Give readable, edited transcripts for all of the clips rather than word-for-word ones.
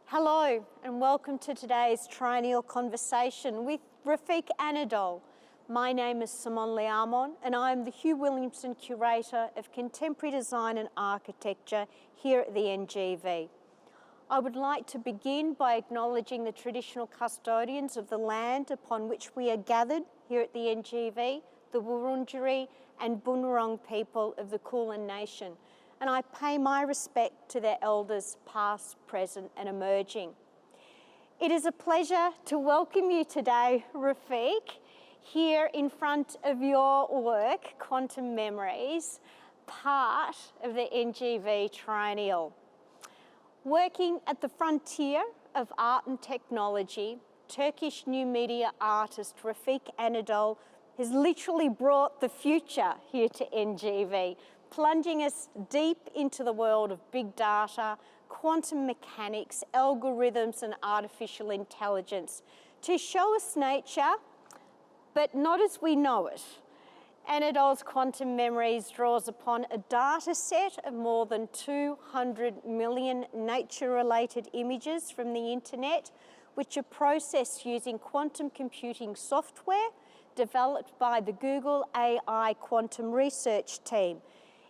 Hello and welcome to today's Triennial conversation with Refik Anadol. My name is Simone LeAmon and I am the Hugh Williamson Curator of Contemporary Design and Architecture here at the NGV. I would like to begin by acknowledging the traditional custodians of the land upon which we are gathered here at the NGV, the Wurundjeri and Bunurong people of the Kulin Nation, and I pay my respect to their elders past, present and emerging. It is a pleasure to welcome you today, Refik, here in front of your work, Quantum Memories, part of the NGV Triennial. Working at the frontier of art and technology, Turkish new media artist Refik Anadol has literally brought the future here to NGV, plunging us deep into the world of big data, quantum mechanics, algorithms and artificial intelligence to show us nature, but not as we know it. Anadol's Quantum Memories draws upon a data set of more than 200 million nature-related images from the internet, which are processed using quantum computing software developed by the Google AI Quantum Research Team,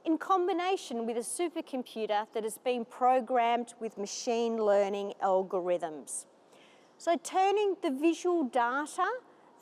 in combination with a supercomputer that has been programmed with machine learning algorithms. So turning the visual data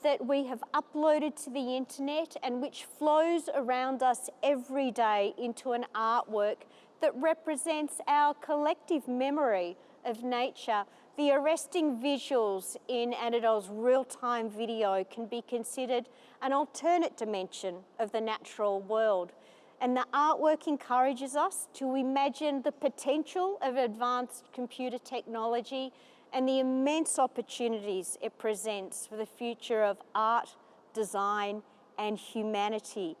that we have uploaded to the internet and which flows around us every day into an artwork that represents our collective memory of nature, the arresting visuals in Anadol's real-time video can be considered an alternate dimension of the natural world. And the artwork encourages us to imagine the potential of advanced computer technology and the immense opportunities it presents for the future of art, design, and humanity.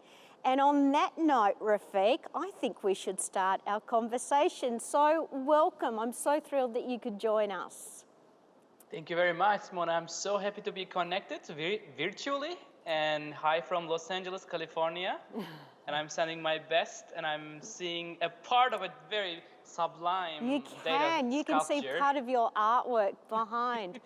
And on that note, Refik, I think we should start our conversation. So welcome. I'm so thrilled that you could join us. Thank you very much, Simone. I'm so happy to be connected virtually. And hi from Los Angeles, California. And I'm sending my best, and I'm seeing a part of a very sublime You can see part of your artwork behind.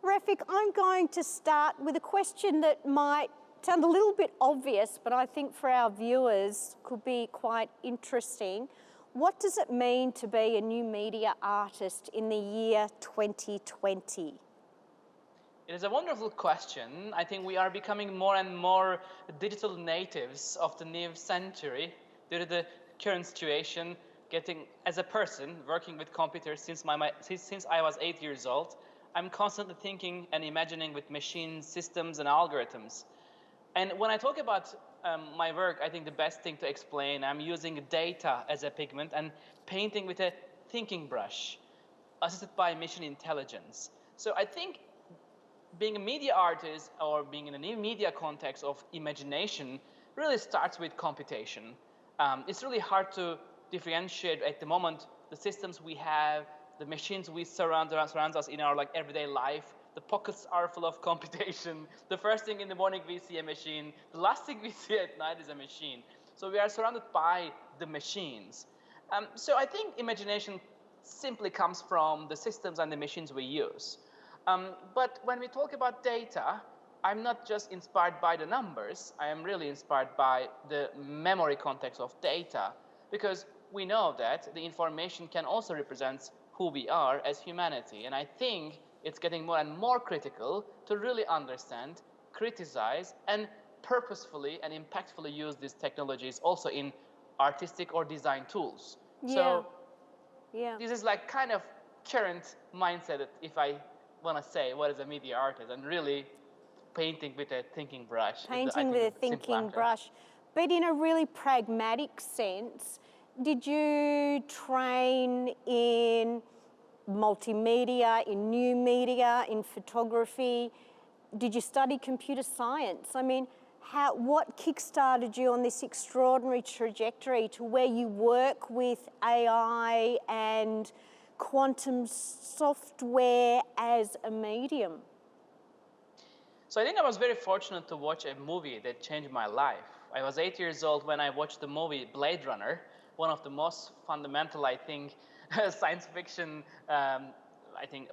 Refik, I'm going to start with a question that might sound a little bit obvious, but I think for our viewers could be quite interesting. What does it mean to be a new media artist in the year 2020? It is a wonderful question. I think we are becoming more and more digital natives of the new century due to the current situation. As a person working with computers since I was 8 years old, I'm constantly thinking and imagining with machines, systems, and algorithms. And when I talk about my work, I think the best thing to explain, I'm using data as a pigment and painting with a thinking brush, assisted by machine intelligence. So I think being a media artist or being in a new media context of imagination really starts with computation. It's really hard to differentiate at the moment the systems we have, the machines we surround us in our everyday life. The pockets are full of computation. The first thing in the morning we see a machine. The last thing we see at night is a machine. So we are surrounded by the machines. So I think imagination simply comes from the systems and the machines we use. But when we talk about data, I'm not just inspired by the numbers. I am really inspired by the memory context of data, because we know that the information can also represent who we are as humanity. And I think it's getting more and more critical to really understand, criticize, and purposefully and impactfully use these technologies also in artistic or design tools. So this is kind of current mindset that if I want to say what is a media artist, and really painting with a thinking brush. Painting with a thinking brush. But in a really pragmatic sense, did you train in multimedia, in new media, in photography? Did you study computer science? I mean, what kickstarted you on this extraordinary trajectory to where you work with AI and quantum software as a medium? So I think I was very fortunate to watch a movie that changed my life. I was 8 years old when I watched the movie Blade Runner, one of the most fundamental, I think, science fiction I think,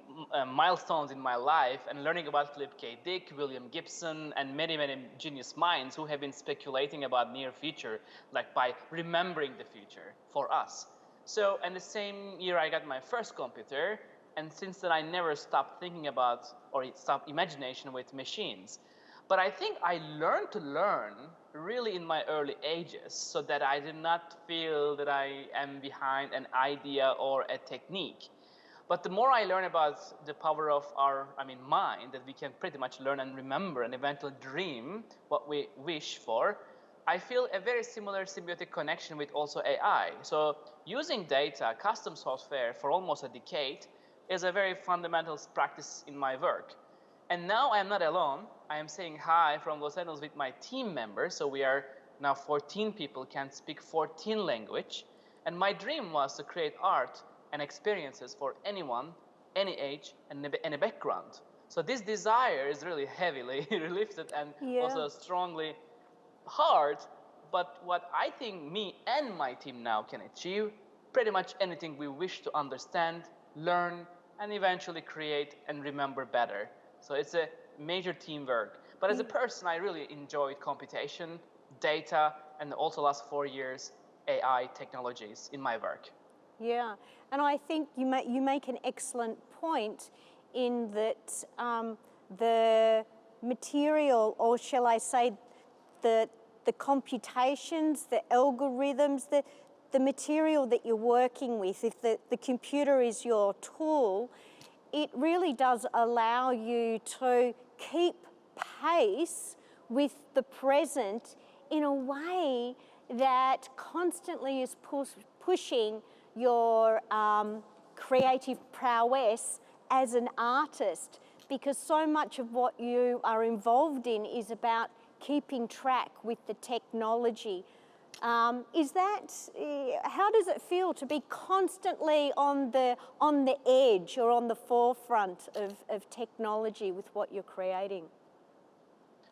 milestones in my life, and learning about Philip K. Dick, William Gibson, and many, many genius minds who have been speculating about near future, like by remembering the future for us. So, in the same year I got my first computer, and since then I never stopped thinking about or stopped imagination with machines. But I think I learned to learn really in my early ages so that I did not feel that I am behind an idea or a technique. But the more I learn about the power of our, mind, that we can pretty much learn and remember and eventually dream what we wish for, I feel a very similar symbiotic connection with also AI. So using data, custom software for almost a decade is a very fundamental practice in my work. And now I am not alone. I am saying hi from Los Angeles with my team members. So we are now 14 people, can speak 14 languages. And my dream was to create art and experiences for anyone, any age, and any background. So this desire is really heavily lifted and also strongly hard. But what I think me and my team now can achieve, pretty much anything we wish to understand, learn, and eventually create and remember better. So it's a major teamwork. But as a person, I really enjoyed computation, data, and also last 4 years, AI technologies in my work. Yeah, and I think you make an excellent point in that the material, or shall I say, the computations, the algorithms, the material that you're working with, if the computer is your tool, it really does allow you to keep pace with the present in a way that constantly is pushing your creative prowess as an artist, because so much of what you are involved in is about keeping track with the technology. How does it feel to be constantly on the edge or on the forefront of technology with what you're creating?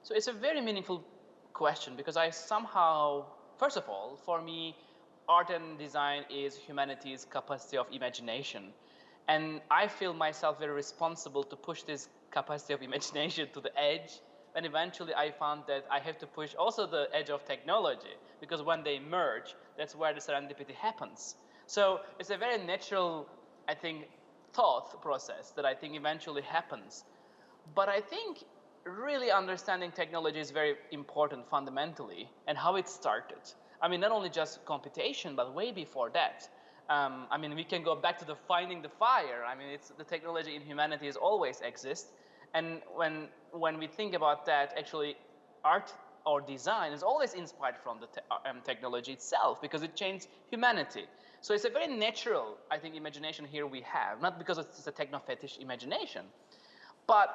So it's a very meaningful question, because I somehow, first of all, for me, art and design is humanity's capacity of imagination. And I feel myself very responsible to push this capacity of imagination to the edge. And eventually I found that I have to push also the edge of technology, because when they merge, that's where the serendipity happens. So it's a very natural, I think, thought process that I think eventually happens. But I think really understanding technology is very important fundamentally, and how it started. Not only just computation, but way before that. We can go back to the finding the fire. It's the technology in humanity has always exist. And when we think about that, actually, art or design is always inspired from the technology itself, because it changed humanity. So it's a very natural, I think, imagination here we have, not because it's a techno-fetish imagination, but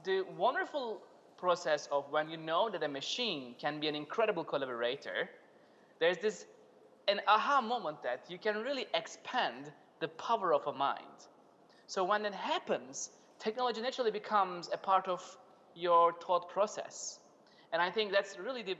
the wonderful process of when you know that a machine can be an incredible collaborator, there's an aha moment that you can really expand the power of a mind. So when that happens, technology naturally becomes a part of your thought process. And I think that's really the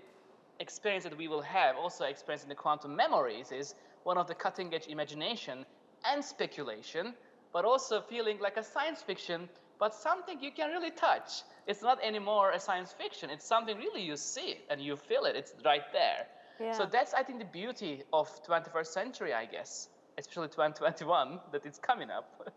experience that we will have, also experiencing the quantum memories, is one of the cutting edge imagination and speculation, but also feeling like a science fiction, but something you can really touch. It's not anymore a science fiction, it's something really you see it and you feel it, it's right there. Yeah. So that's, I think, the beauty of 21st century, I guess, especially 2021, that it's coming up.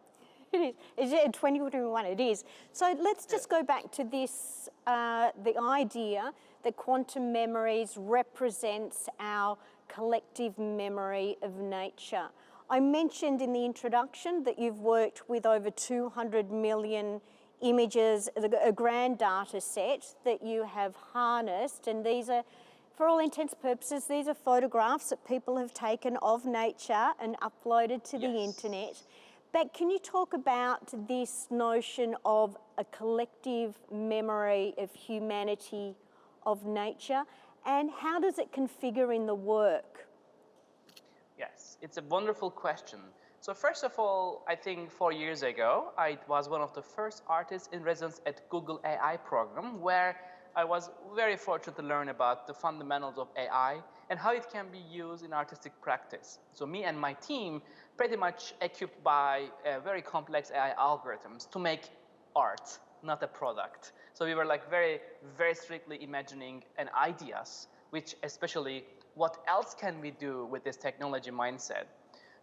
It is. 2021, it is. So let's just go back to this, the idea that quantum memories represents our collective memory of nature. I mentioned in the introduction that you've worked with over 200 million images, a grand data set that you have harnessed, and these are, for all intents and purposes, these are photographs that people have taken of nature and uploaded to the internet. But can you talk about this notion of a collective memory of humanity, of nature, and how does it configure in the work? Yes, it's a wonderful question. So first of all, I think 4 years ago, I was one of the first artists in residence at Google AI program, where I was very fortunate to learn about the fundamentals of AI and how it can be used in artistic practice. So me and my team pretty much equipped by very complex AI algorithms to make art, not a product. So we were like very, very strictly imagining and ideas, which especially what else can we do with this technology mindset.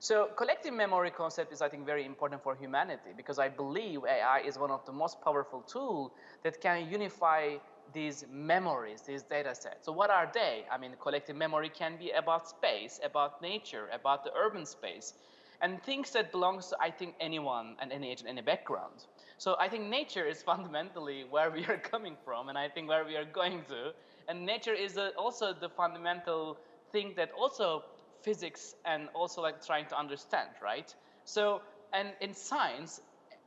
So collective memory concept is, I think, very important for humanity because I believe AI is one of the most powerful tools that can unify these memories, these data sets. So what are they? I mean, collective memory can be about space, about nature, about the urban space, and things that belongs to, I think, anyone and any age and any background. So I think nature is fundamentally where we are coming from, and I think where we are going to. And nature is also the fundamental thing that also physics and also like trying to understand, right? So, and in science,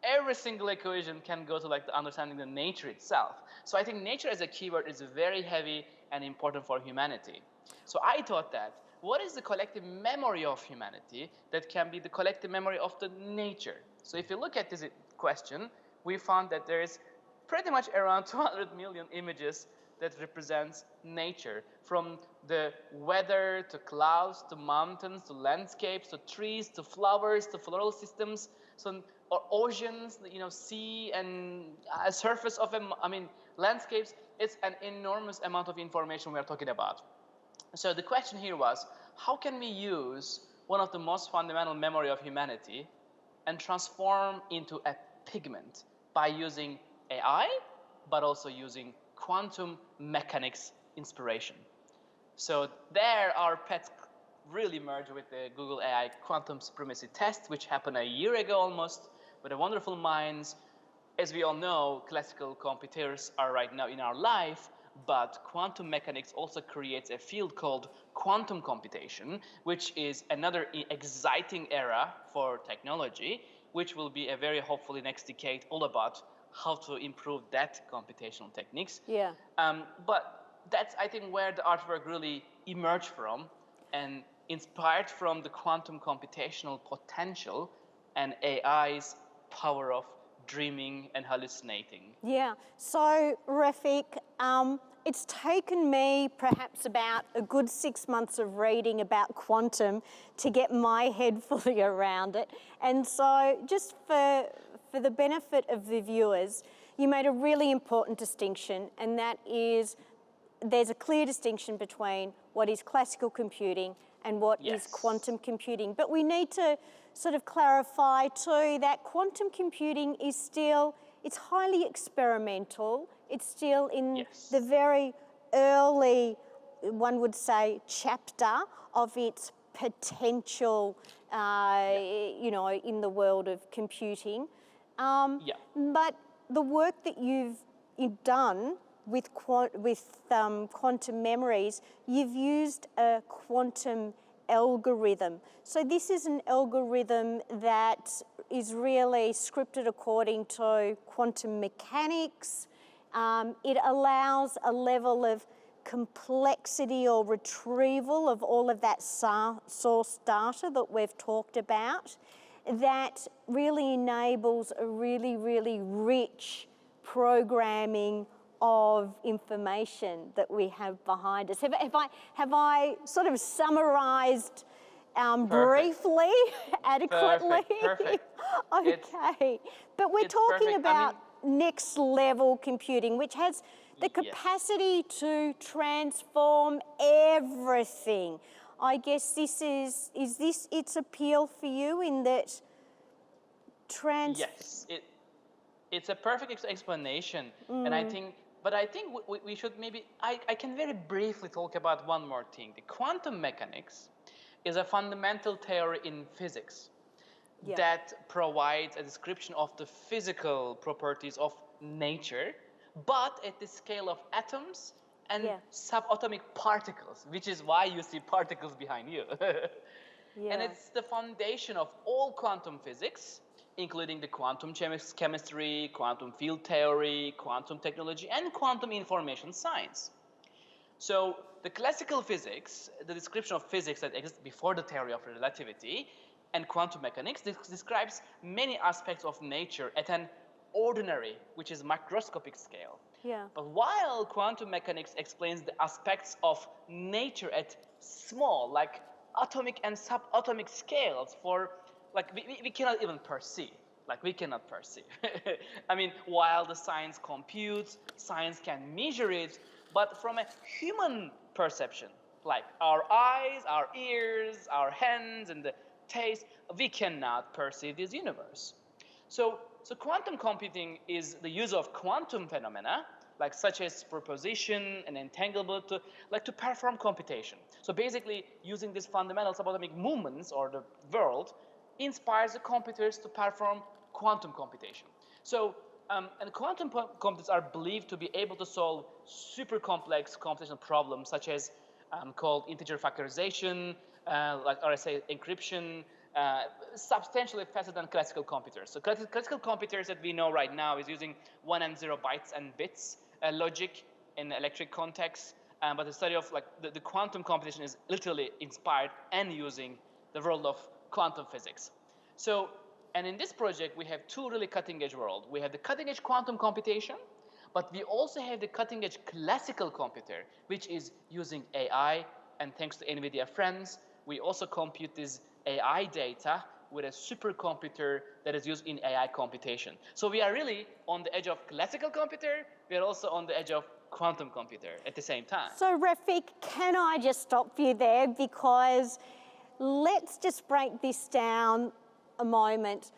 every single equation can go to like the understanding the nature itself. So I think nature as a keyword is very heavy and important for humanity. So I thought that what is the collective memory of humanity that can be the collective memory of the nature? So if you look at this question, we found that there is pretty much around 200 million images that represents nature, from the weather to clouds to mountains to landscapes to trees to flowers to floral systems, so or oceans, sea and a surface of landscapes. It's an enormous amount of information we are talking about. So the question here was, how can we use one of the most fundamental memory of humanity and transform into a pigment by using AI, but also using quantum mechanics inspiration. So there our pets really merged with the Google AI quantum supremacy test, which happened a year ago almost, with the wonderful minds. As we all know, classical computers are right now in our life, but quantum mechanics also creates a field called quantum computation, which is another exciting era for technology, which will be a very hopefully next decade all about how to improve that computational techniques. Yeah. But that's, I think, where the artwork really emerged from and inspired from the quantum computational potential and AI's power of dreaming and hallucinating. Yeah. So, Refik, it's taken me perhaps about a good 6 months of reading about quantum to get my head fully around it. And so, just for the benefit of the viewers, you made a really important distinction, and that is there's a clear distinction between what is classical computing and what is quantum computing. But we need to sort of clarify too that quantum computing is still, it's highly experimental. It's still in the very early, one would say, chapter of its potential, in the world of computing. But the work that you've done with quantum memories, you've used a quantum algorithm. So this is an algorithm that is really scripted according to quantum mechanics. It allows a level of complexity or retrieval of all of that source data that we've talked about that really enables a really, really rich programming of information that we have behind us. Have I sort of summarised briefly, adequately? Perfect. Okay. But we're talking about next level computing, which has the capacity to transform everything. I guess this is this its appeal for you in that Yes, it's a perfect explanation. And I think we should maybe, I can very briefly talk about one more thing. The quantum mechanics is a fundamental theory in physics that provides a description of the physical properties of nature, but at the scale of atoms and subatomic particles, which is why you see particles behind you. And it's the foundation of all quantum physics, including the quantum chemistry, quantum field theory, quantum technology, and quantum information science. So the classical physics, the description of physics that exists before the theory of relativity, and quantum mechanics describes many aspects of nature at an ordinary, which is microscopic scale. Yeah. But while quantum mechanics explains the aspects of nature at small, like atomic and subatomic scales for, like, we cannot even perceive. Like, we cannot perceive. I mean, while the science computes, science can measure it, but from a human perception, like our eyes, our ears, our hands, and the taste, we cannot perceive this universe. So quantum computing is the use of quantum phenomena, like such as superposition and entanglement, to perform computation. So basically, using these fundamental subatomic movements or the world inspires the computers to perform quantum computation. So and quantum computers are believed to be able to solve super complex computational problems such as called integer factorization, like RSA encryption, substantially faster than classical computers. So classical computers that we know right now is using 1 and 0 bytes and bits logic in electric context, but the study of like the quantum computation is literally inspired and using the world of quantum physics. So, and in this project we have two really cutting edge worlds. We have the cutting edge quantum computation, but we also have the cutting edge classical computer, which is using AI, and thanks to NVIDIA friends, we also compute this AI data with a supercomputer that is used in AI computation. So we are really on the edge of classical computer, we are also on the edge of quantum computer at the same time. So Refik, can I just stop you there, because let's just break this down a moment.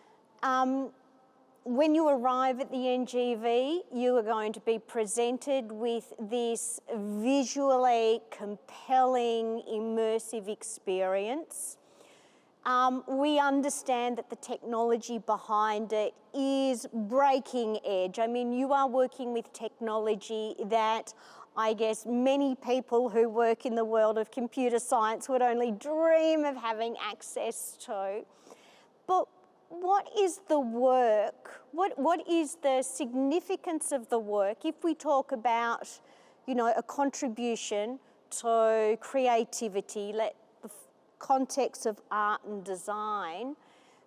When you arrive at the NGV, you are going to be presented with this visually compelling, immersive experience. We understand that the technology behind it is breaking edge. I mean, you are working with technology that I guess many people who work in the world of computer science would only dream of having access to. But what is the work? What is the significance of the work if we talk about, you know, a contribution to creativity, the context of art and design?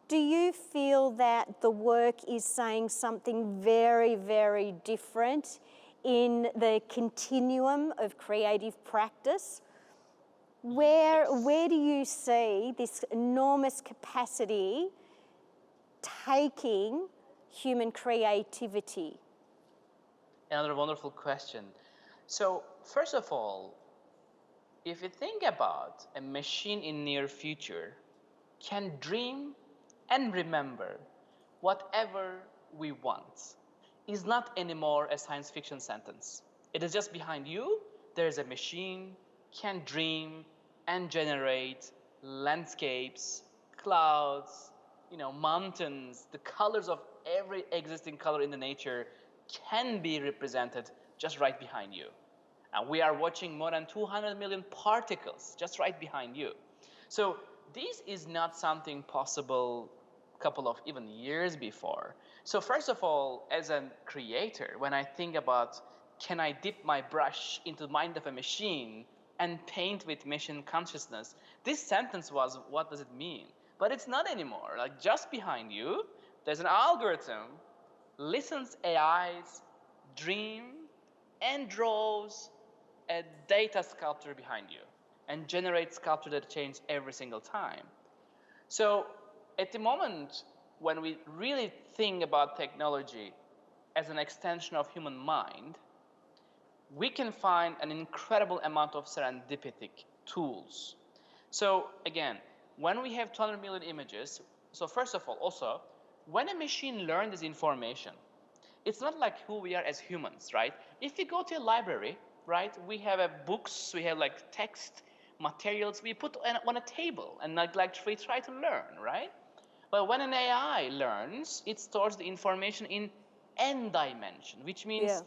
Do you feel that the work is saying something very, very different in the continuum of creative practice? Where do you see this enormous capacity taking human creativity? Another wonderful question. So first of all, if you think about a machine in near future can dream and remember whatever we want, is not anymore a science fiction sentence. It is just behind you, there is a machine, can dream and generate landscapes, clouds, mountains, the colors of every existing color in the nature can be represented just right behind you. And we are watching more than 200 million particles just right behind you. So this is not something possible a couple of even years before. So first of all, as a creator, when I think about can I dip my brush into the mind of a machine and paint with machine consciousness, this sentence was, what does it mean? But it's not anymore. Like just behind you, there's an algorithm, listens AI's dream and draws a data sculpture behind you and generates sculpture that changes every single time. So at the moment when we really think about technology as an extension of human mind, we can find an incredible amount of serendipity tools. So again, when we have 200 million images, so first of all, also, when a machine learns this information, it's not like who we are as humans, right? If we go to a library, right, we have books, we have like text, materials, we put on a table and we try to learn, right? But when an AI learns, it stores the information in n dimension, which means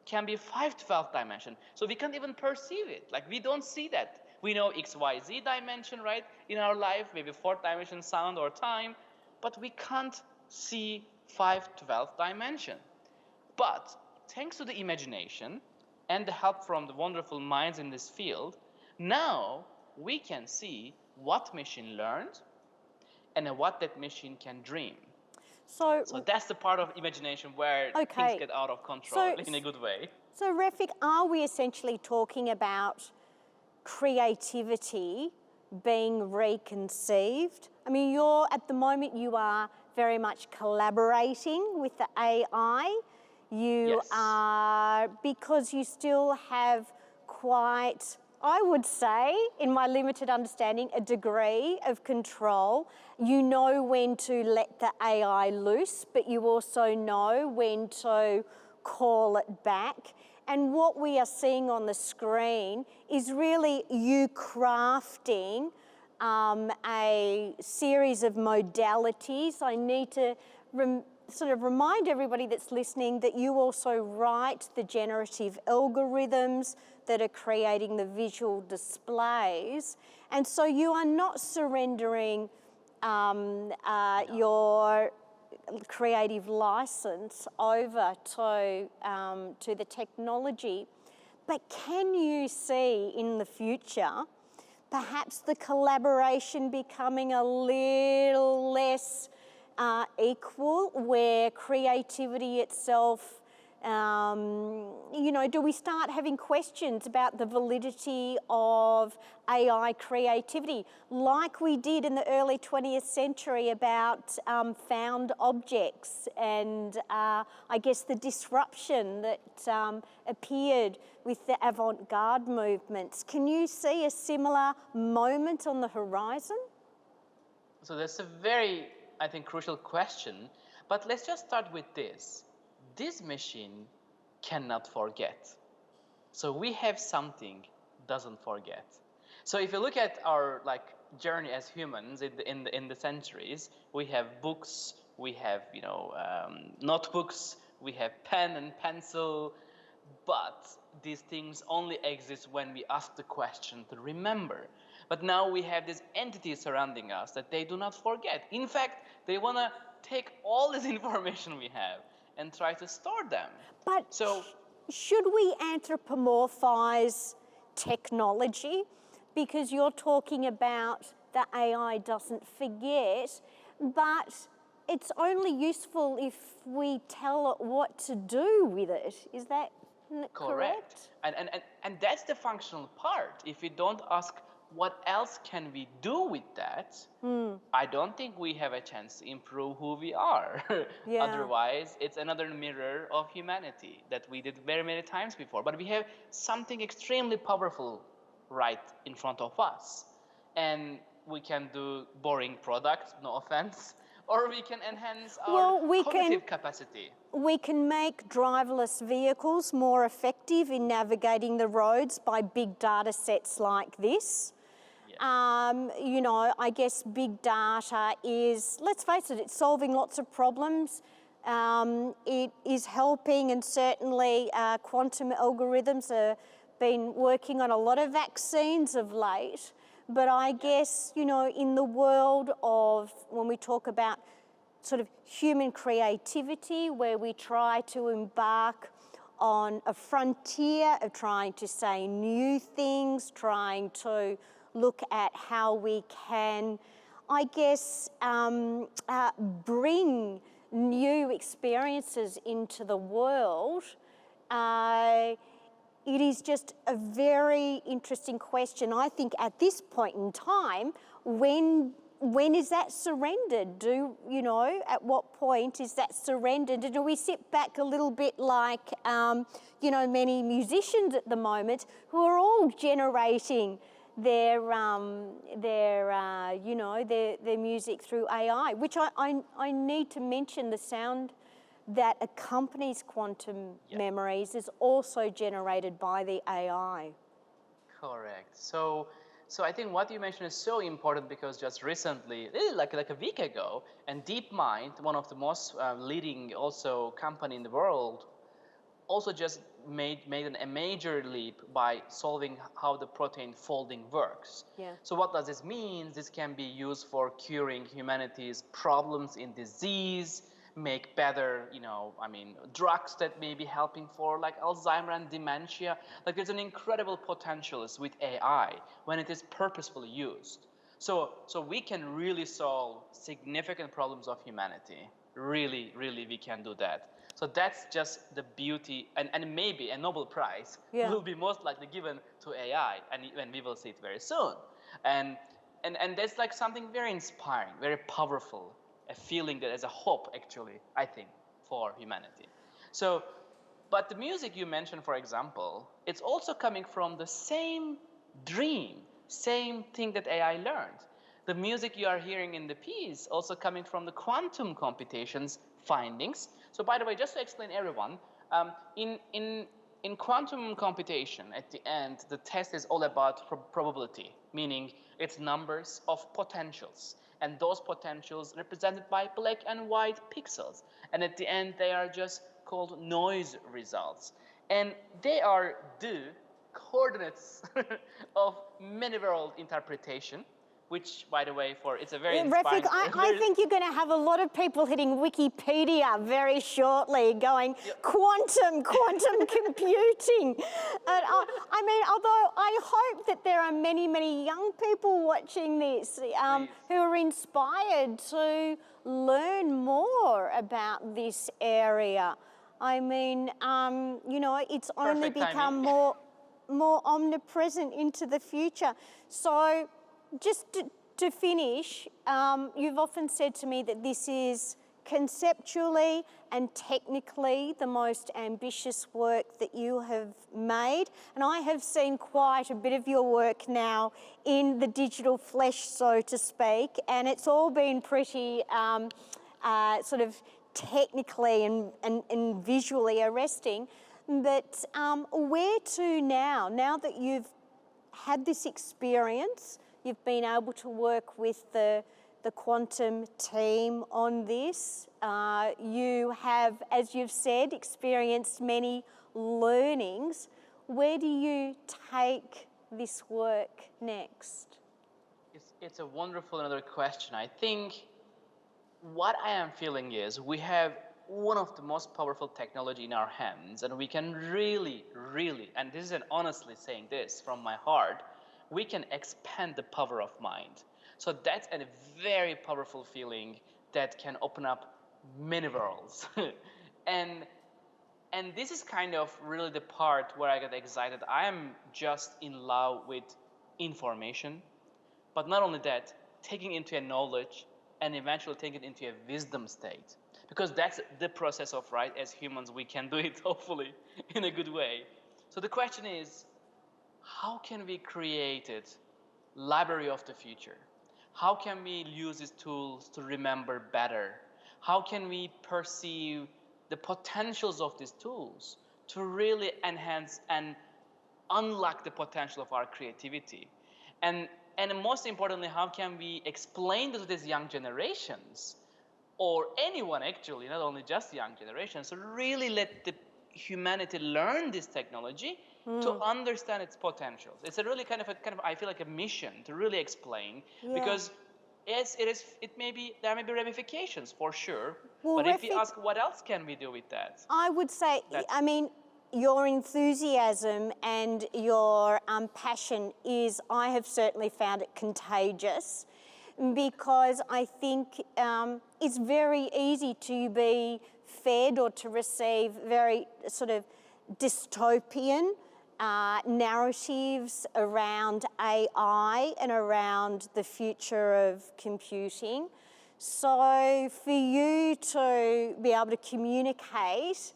can be 5 12 dimension. So we can't even perceive it. Like we don't see that. We know X, Y, Z dimension, right, in our life, maybe 4th dimension sound or time, but we can't see 5 12 dimension. But thanks to the imagination and the help from the wonderful minds in this field, now we can see what machine learned and what that machine can dream. So that's the part of imagination where things get out of control in a good way. So Refik, are we essentially talking about creativity being reconceived? I mean, at the moment you are very much collaborating with the AI. You are, because you still have quite, I would say, in my limited understanding, a degree of control. You know when to let the AI loose, but you also know when to call it back. And what we are seeing on the screen is really you crafting a series of modalities. I need to sort of remind everybody that's listening that you also write the generative algorithms that are creating the visual displays. And so you are not surrendering your creative license over to the technology. But can you see in the future perhaps the collaboration becoming a little less equal, where creativity itself, you know, do we start having questions about the validity of AI creativity, like we did in the early 20th century about found objects and I guess the disruption that appeared with the avant-garde movements? Can you see a similar moment on the horizon? So that's a very, I think, crucial question. But let's just start with this. This machine cannot forget. So we have something doesn't forget. So if you look at our journey as humans in the centuries, we have books, we have notebooks, we have pen and pencil, but these things only exist when we ask the question to remember. But now we have these entities surrounding us that they do not forget. In fact, they want to take all this information we have and try to store them. But should we anthropomorphize technology? Because you're talking about the AI doesn't forget, but it's only useful if we tell it what to do with it. Is that correct? And that's the functional part. If we don't ask what else can we do with that, I don't think we have a chance to improve who we are. Yeah. Otherwise, it's another mirror of humanity that we did very many times before. But we have something extremely powerful right in front of us. And we can do boring products, no offense, or we can enhance our cognitive capacity. We can make driverless vehicles more effective in navigating the roads by big data sets like this. You know, I guess big data is, let's face it, it's solving lots of problems. It is helping, and certainly quantum algorithms have been working on a lot of vaccines of late. But I guess, you know, in the world of, when we talk about sort of human creativity, where we try to embark on a frontier of trying to say new things, trying to look at how we can, I guess, bring new experiences into the world, it is just a very interesting question. I think at this point in time, when is that surrendered? You know, at what point is that surrendered? And do we sit back a little bit like, you know, many musicians at the moment who are all generating their music through AI, which I need to mention, the sound that accompanies quantum memories is also generated by the AI. Correct. So I think what you mentioned is so important, because just recently, like a week ago, and DeepMind, one of the most leading also company in the world, also just made a major leap by solving how the protein folding works. Yeah. So what does this mean? This can be used for curing humanity's problems in disease, make better, drugs that may be helping for like Alzheimer and dementia. Like there's an incredible potential with AI when it is purposefully used. So we can really solve significant problems of humanity. really, really we can do that. So that's just the beauty, and maybe a Nobel Prize will be most likely given to AI, and we will see it very soon. And that's like something very inspiring, very powerful, a feeling that is a hope, actually, I think, for humanity. So, but the music you mentioned, for example, it's also coming from the same dream, same thing that AI learned. The music you are hearing in the piece also coming from the quantum computations findings. So by the way, just to explain everyone, in quantum computation, at the end, the test is all about probability, meaning it's numbers of potentials. And those potentials represented by black and white pixels. And at the end, they are just called noise results. And they are the coordinates of many world interpretation, which, by the way, it's a very inspiring... Refik, I think you're going to have a lot of people hitting Wikipedia very shortly going, quantum computing. I mean, although I hope that there are many, many young people watching this who are inspired to learn more about this area. I mean, you know, it's only become more omnipresent into the future. So just to finish, you've often said to me that this is conceptually and technically the most ambitious work that you have made. And I have seen quite a bit of your work now in the digital flesh, so to speak, and it's all been pretty sort of technically and visually arresting. But where to now? Now that you've had this experience, you've been able to work with the quantum team on this. You have, as you've said, experienced many learnings. Where do you take this work next? It's a wonderful another question. I think what I am feeling is we have one of the most powerful technology in our hands, and we can really, and this is an honestly saying this from my heart, we can expand the power of mind. So that's a very powerful feeling that can open up many worlds. and this is kind of really the part where I get excited. I am just in love with information, but not only that, taking into a knowledge and eventually taking it into a wisdom state. Because that's the process of, right, as humans, we can do it, hopefully, in a good way. So the question is, how can we create it, library of the future? How can we use these tools to remember better? How can we perceive the potentials of these tools to really enhance and unlock the potential of our creativity? And most importantly, how can we explain to these young generations, or anyone actually, not only just young generations, so really let the humanity learn this technology to understand its potentials. It's a really kind of I feel like a mission to really explain, because yes, there may be ramifications for sure, well, but if we ask what else can we do with that? I would say, I mean, your enthusiasm and your passion is, I have certainly found it contagious, because I think it's very easy to be fed or to receive very sort of dystopian narratives around AI and around the future of computing. So for you to be able to communicate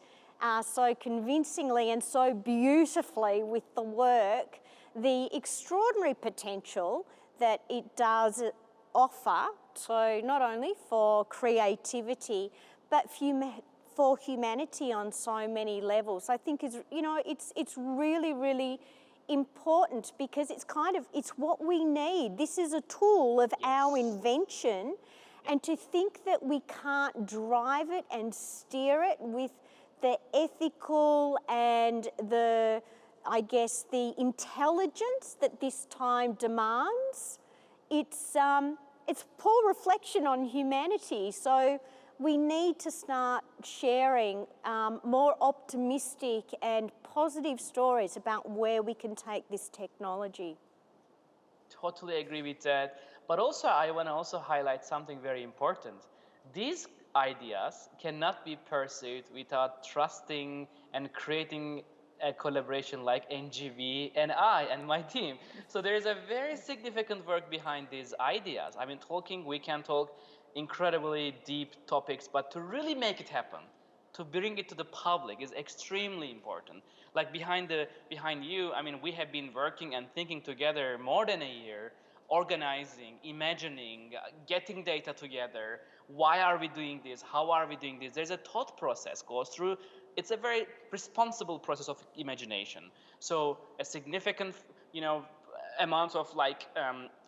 so convincingly and so beautifully with the work, the extraordinary potential that it does offer, so not only for creativity, but for humanity on so many levels, I think is, you know, it's really, really important, because it's what we need. This is a tool of our invention, and to think that we can't drive it and steer it with the ethical and the, I guess, the intelligence that this time demands, it's poor reflection on humanity. So we need to start sharing more optimistic and positive stories about where we can take this technology. Totally agree with that. But also, I want to also highlight something very important. These ideas cannot be pursued without trusting and creating a collaboration like NGV and I and my team. So there is a very significant work behind these ideas. I mean, we can talk incredibly deep topics, but to really make it happen, to bring it to the public is extremely important. Like behind you, I mean, we have been working and thinking together more than a year, organizing, imagining, getting data together. Why are we doing this? How are we doing this? There's a thought process goes through. It's a very responsible process of imagination. So a significant, amount of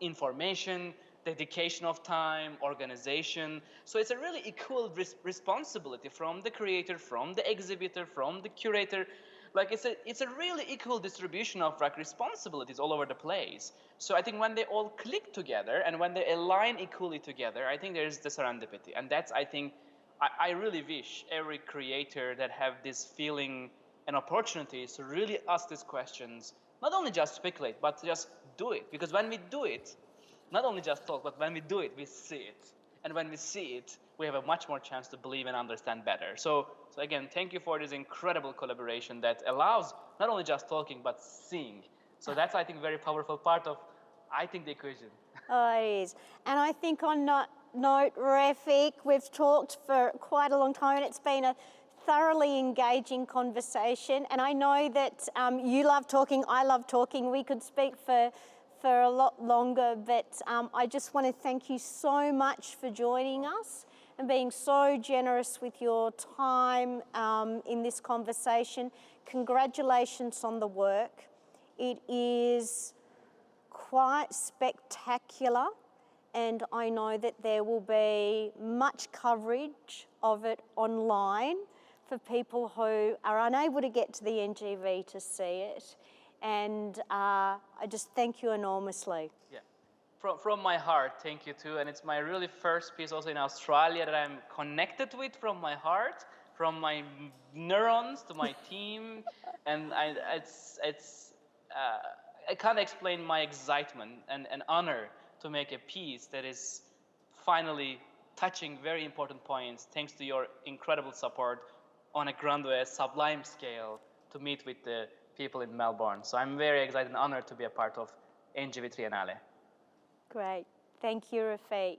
information, dedication of time, organization. So it's a really equal responsibility from the creator, from the exhibitor, from the curator. Like it's a really equal distribution of responsibilities all over the place. So I think when they all click together and when they align equally together, I think there's the serendipity. And that's, I think, I really wish every creator that have this feeling and opportunities to really ask these questions, not only just speculate, but just do it. Because when we do it, not only just talk, but when we do it, we see it. And when we see it, we have a much more chance to believe and understand better. So again, thank you for this incredible collaboration that allows not only just talking, but seeing. So that's, I think, very powerful part of, I think, the equation. Oh, it is. And I think on that note, Refik, we've talked for quite a long time and it's been a thoroughly engaging conversation. And I know that you love talking, I love talking. We could speak for a lot longer, but I just want to thank you so much for joining us and being so generous with your time in this conversation. Congratulations on the work. It is quite spectacular, and I know that there will be much coverage of it online for people who are unable to get to the NGV to see it. And I just thank you enormously. Yeah, from my heart, thank you too. And it's my really first piece also in Australia that I'm connected with from my heart, from my neurons to my team. And I can't explain my excitement and honor to make a piece that is finally touching very important points thanks to your incredible support on a grandiose, sublime scale to meet with the people in Melbourne. So I'm very excited and honored to be a part of NGV Triennial. Great. Thank you, Refik.